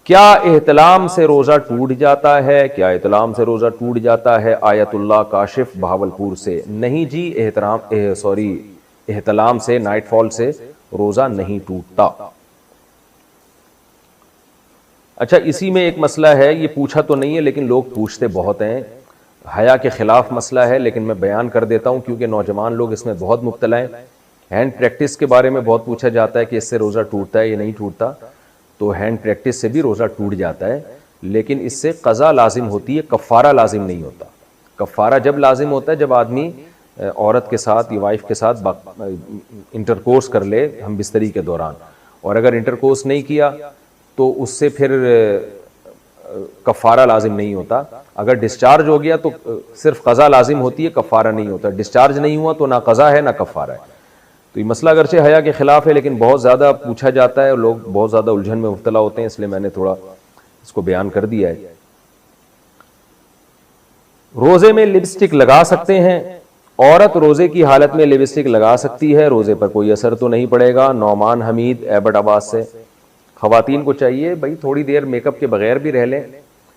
کیا احتلام سے روزہ ٹوٹ جاتا ہے؟ کیا احتلام سے روزہ ٹوٹ جاتا ہے؟ آیت اللہ کاشف بہاولپور سے. نہیں جی، احتلام سے، نائٹ فال سے روزہ نہیں ٹوٹتا. اچھا، اسی میں ایک مسئلہ ہے، یہ پوچھا تو نہیں ہے لیکن لوگ پوچھتے بہت ہیں، حیا کے خلاف مسئلہ ہے لیکن میں بیان کر دیتا ہوں کیونکہ نوجوان لوگ اس میں بہت مبتلا ہیں. ہینڈ پریکٹس کے بارے میں بہت پوچھا جاتا ہے کہ اس سے روزہ ٹوٹتا ہے یا نہیں ٹوٹتا. تو ہینڈ پریکٹس سے بھی روزہ ٹوٹ جاتا ہے لیکن اس سے قضا لازم ہوتی ہے، کفارہ لازم نہیں ہوتا. کفارہ جب لازم ہوتا ہے جب آدمی عورت کے ساتھ یا وائف کے ساتھ انٹرکورس کر لے ہم بستری کے دوران، اور اگر انٹرکورس نہیں کیا تو اس سے پھر کفارہ لازم نہیں ہوتا. اگر ڈسچارج ہو گیا تو صرف قضا لازم ہوتی ہے، کفارہ نہیں ہوتا. ڈسچارج نہیں ہوا تو نہ قضا ہے نہ کفارہ ہے. تو یہ مسئلہ اگرچہ حیا کے خلاف ہے لیکن بہت زیادہ پوچھا جاتا ہے اور لوگ بہت زیادہ الجھن میں مبتلا ہوتے ہیں، اس لیے میں نے تھوڑا اس کو بیان کر دیا ہے. روزے میں لپسٹک لگا سکتے ہیں؟ عورت روزے کی حالت میں لپسٹک لگا سکتی ہے، روزے پر کوئی اثر تو نہیں پڑے گا. نعمان حمید ایبٹ آباد سے. خواتین کو چاہیے بھائی تھوڑی دیر میک اپ کے بغیر بھی رہ لیں.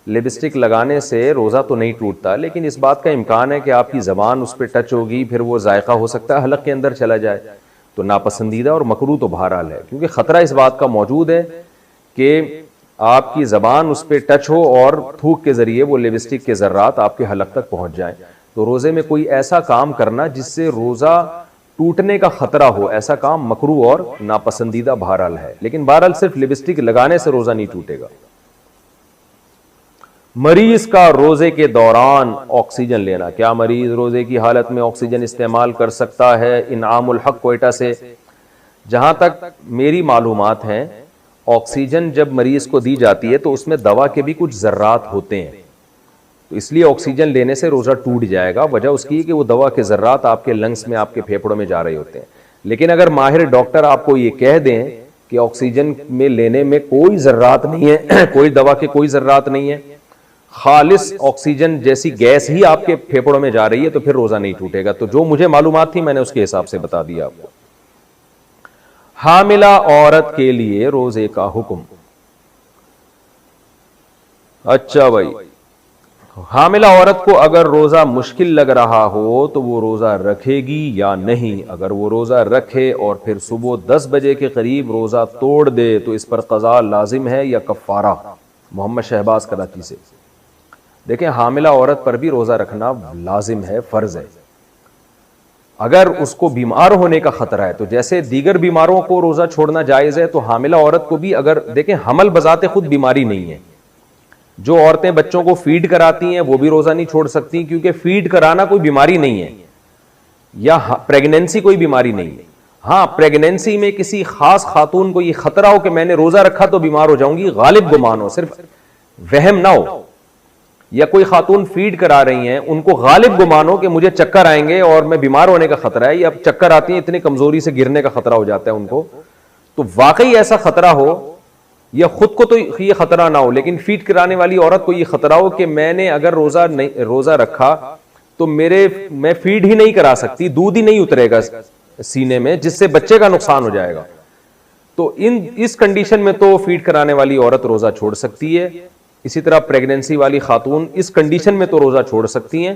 لپسٹک لگانے سے روزہ تو نہیں ٹوٹتا لیکن اس بات کا امکان ہے کہ آپ کی زبان اس پہ ٹچ ہوگی، پھر وہ ذائقہ ہو سکتا ہے حلق کے اندر چلا جائے، تو ناپسندیدہ اور مکروہ تو بہرحال ہے. کیونکہ خطرہ اس بات کا موجود ہے کہ آپ کی زبان اس پہ ٹچ ہو اور تھوک کے ذریعے وہ لپسٹک کے ذرات آپ کے حلق تک پہنچ جائیں. تو روزے میں کوئی ایسا کام کرنا جس سے روزہ ٹوٹنے کا خطرہ ہو، ایسا کام مکروہ اور ناپسندیدہ بہرحال ہے. لیکن بہرحال صرف لپسٹک لگانے سے روزہ نہیں ٹوٹے گا. مریض کا روزے کے دوران آکسیجن لینا، کیا مریض روزے کی حالت میں آکسیجن استعمال کر سکتا ہے؟ انعام الحق کوئٹہ سے. جہاں تک میری معلومات ہیں آکسیجن جب مریض کو دی جاتی ہے تو اس میں دوا کے بھی کچھ ذرات ہوتے ہیں، تو اس لیے آکسیجن لینے سے روزہ ٹوٹ جائے گا. وجہ اس کی کہ وہ دوا کے ذرات آپ کے لنگس میں، آپ کے پھیپھڑوں میں جا رہے ہوتے ہیں. لیکن اگر ماہر ڈاکٹر آپ کو یہ کہہ دیں کہ آکسیجن میں لینے میں کوئی ذرات نہیں ہے، کوئی دوا کے کوئی ذرات نہیں ہے، خالص آکسیجن جیسی گیس ہی آپ کے پھیپھڑوں میں جا رہی ہے، تو پھر روزہ نہیں ٹوٹے گا. تو جو مجھے معلومات تھی میں نے اس کے حساب سے بتا دیا آپ کو. حاملہ عورت کے لیے روزے کا حکم. اچھا بھائی، حاملہ عورت کو اگر روزہ مشکل لگ رہا ہو تو وہ روزہ رکھے گی یا نہیں؟ اگر وہ روزہ رکھے اور پھر صبح 10 بجے کے قریب روزہ توڑ دے تو اس پر قضا لازم ہے یا کفارہ؟ محمد شہباز کراچی سے. دیکھیں، حاملہ عورت پر بھی روزہ رکھنا لازم ہے، فرض ہے. اگر اس کو بیمار ہونے کا خطرہ ہے تو جیسے دیگر بیماروں کو روزہ چھوڑنا جائز ہے تو حاملہ عورت کو بھی، اگر دیکھیں حمل بذات خود بیماری نہیں ہے. جو عورتیں بچوں کو فیڈ کراتی ہیں وہ بھی روزہ نہیں چھوڑ سکتی کیونکہ فیڈ کرانا کوئی بیماری نہیں ہے، یا پریگنینسی کوئی بیماری نہیں ہے. ہاں، پریگنینسی میں کسی خاص خاتون کو یہ خطرہ ہو کہ میں نے روزہ رکھا تو بیمار ہو جاؤں گی، غالب گمان ہو، صرف وہم نہ ہو. یا کوئی خاتون فیڈ کرا رہی ہیں ان کو غالب گمان ہو کہ مجھے چکر آئیں گے اور میں بیمار ہونے کا خطرہ ہے، یا چکر آتی ہیں اتنی کمزوری سے گرنے کا خطرہ ہو جاتا ہے ان کو، تو واقعی ایسا خطرہ ہو، یا خود کو تو یہ خطرہ نہ ہو لیکن فیڈ کرانے والی عورت کو یہ خطرہ ہو کہ میں نے اگر روزہ رکھا تو میں فیڈ ہی نہیں کرا سکتی، دودھ ہی نہیں اترے گا سینے میں جس سے بچے کا نقصان ہو جائے گا، تو اس کنڈیشن میں تو فیڈ کرانے والی عورت روزہ چھوڑ سکتی ہے. اسی طرح پریگنینسی والی خاتون اس کنڈیشن میں تو روزہ چھوڑ سکتی ہیں.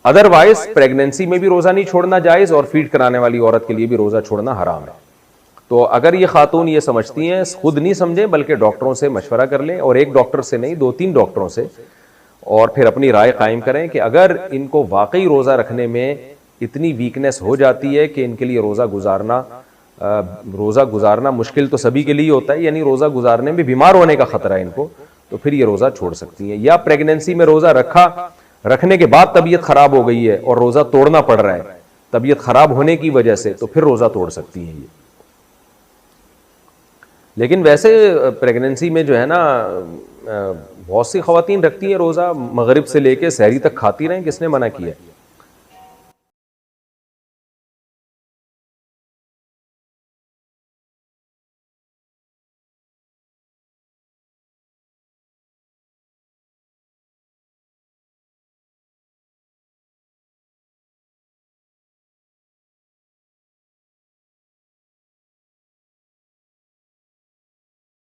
ادروائز پریگنینسی میں بھی روزہ نہیں چھوڑنا جائز اور فیڈ کرانے والی عورت کے لیے بھی روزہ چھوڑنا حرام ہے. تو اگر یہ خاتون یہ سمجھتی ہیں، خود نہیں سمجھیں بلکہ ڈاکٹروں سے مشورہ کر لیں، اور ایک ڈاکٹر سے نہیں 2-3 ڈاکٹروں سے، اور پھر اپنی رائے قائم کریں کہ اگر ان کو واقعی روزہ رکھنے میں اتنی ویکنس ہو جاتی ہے کہ ان کے لیے روزہ گزارنا مشکل تو سبھی کے لیے ہوتا ہے، یعنی روزہ گزارنے میں بیمار ہونے کا خطرہ ہے ان کو، تو پھر یہ روزہ چھوڑ سکتی ہیں. یا پریگنینسی میں روزہ رکھنے کے بعد طبیعت خراب ہو گئی ہے اور روزہ توڑنا پڑ رہا ہے طبیعت خراب ہونے کی وجہ سے، تو پھر روزہ توڑ سکتی ہیں یہ. لیکن ویسے پریگنینسی میں جو ہے نا بہت سی خواتین رکھتی ہیں روزہ، مغرب سے لے کے سحری تک کھاتی رہیں، کس نے منع کیا ہے؟